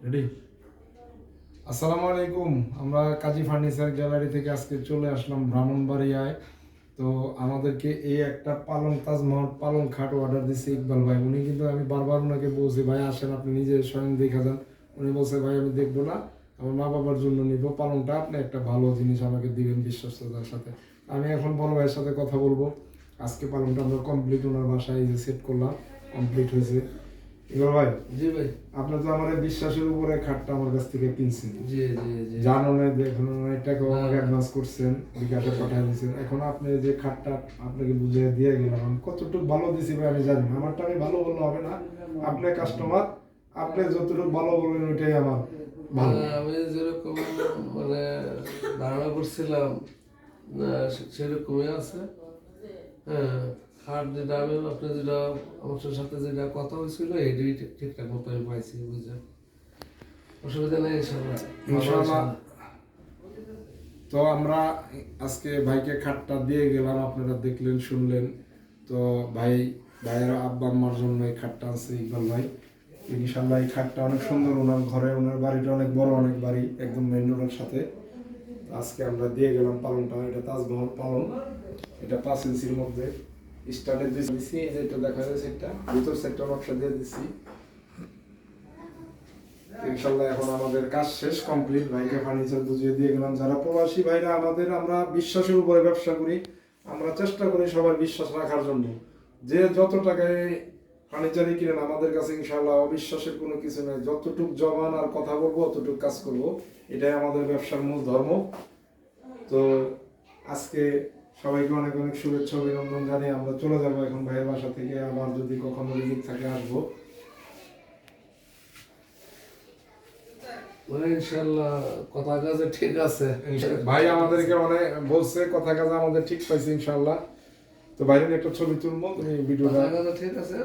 Ready. আসসালামু আলাইকুম। আমরা কাজী ফার্নিচার গ্যালারি থেকে আজকে চলে আসলাম ব্রাহ্মণবাড়িয়ায়। তো আমাদেরকে এই একটা তাজমহল পালং খাট অর্ডার দিচ্ছে ইকবাল ভাই। উনি কিন্তু, আমি বারবার ওনাকে বলছি ভাই আসেন আপনি নিজে স্বয়ং দেখে যান। উনি বলছে ভাই আমি দেখবো না, আমার মা বাবার জন্য নিব পালংটা, আপনি একটা ভালো জিনিস আমাকে দিবেন বিশ্বস্ততার সাথে। আমি এখন বড় ভাইয়ের সাথে কথা বলবো। আজকে পালংটা আমরা কমপ্লিট ওনার বাসায় যে সেট করলাম, কমপ্লিট হয়েছে। ইকবাল ভাই, জি ভাই। আপনি তো আমার বিশ্বাসের উপরে খাটটা আমার কাছ থেকে কিনছেন। জি জি জি। জানুনে দেখুন অনেক টাকা আমাকে অ্যাডভান্স করছেন, বিকাশে পাঠিয়ে দিয়েছেন। এখন আপনি যে খাটটা আপনাকে বুঝিয়ে দিয়ে গেলাম, আমি কতটুকু ভালো দিছি ভাই আমি জানি না। আমারটা আমি ভালো বললে হবে না, আপনি কাস্টমার, আপনি যতটুকু ভালো বলবেন ওইটাই আমার ভালো। আমি যেরকম মানে ধারণা করছিলাম সেরকমই আছে। হ্যাঁ, খাট যেটা আমি আপনি যেটা আমার সাথে যেটা কথা হয়েছিল এটাই ঠিকঠাক মতো আমি পাইছি, বুঝলেন? অসুবিধা নেই ইনশাল্লাহ। ইনশাআল্লাহ। তো আমরা আজকে ভাইকে খাটটা দিয়ে গেলাম, আপনারা দেখলেন শুনলেন। তো ভাইয়ের আব্বা আম্মার জন্য এই খাটটা আছে ইকবাল ভাই। ইনশাল্লাহ এই খাটটা অনেক সুন্দর, ওনার ঘরে, ওনার বাড়িটা অনেক বড়, অনেক বাড়ি একদম মেইন রোডের সাথে। আজকে আমরা দিয়ে গেলাম পালংটা। এটা তাজমহল পালং, এটা 5 ইঞ্চির মধ্যে স্টার্টে দিচ্ছি। এই যে এটা দেখা যাচ্ছে, একটা ভিতর সেক্টর নকশা দিয়ে দিচ্ছি। ইনশাল্লাহ এখন আমাদের কাজ শেষ, কমপ্লিট। ভাইকে ফার্নিচার বুঝিয়ে দিয়ে গেলাম। যারা প্রবাসী ভাইরা আমাদের, আমরা বিশ্বাসের উপরে ব্যবসা করি, আমরা চেষ্টা করি সবার বিশ্বাস রাখার জন্য। যে যত টাকায় ফার্নিচারই কিনেন আমাদের কাছে ইনশাল্লাহ অবিশ্বাসের কোনো কিছু নেই। যতটুক জবান আর কথা বলবো অতটুক কাজ করব, এটাই আমাদের ব্যবসার মূল ধর্ম। তো আজকে সবাইকে অনেক অনেক শুভেচ্ছা অভিনন্দন জানিয়ে আমরা চলে যাবো এখন ভাইয়ের বাসা থেকে। আবার যদি কখনো রিজিক থাকে আসবো। ইনশাল্লাহ কথা কাজে ঠিক আছে। ভাই আমাদেরকে অনেক বলছে, কথা কাজে আমাদের ঠিক পাইছে ইনশাল্লাহ। তো বাইরে একটা ছবি তুলবো, তুমি ভিডিওটা কথা কাজে ঠিক আছে।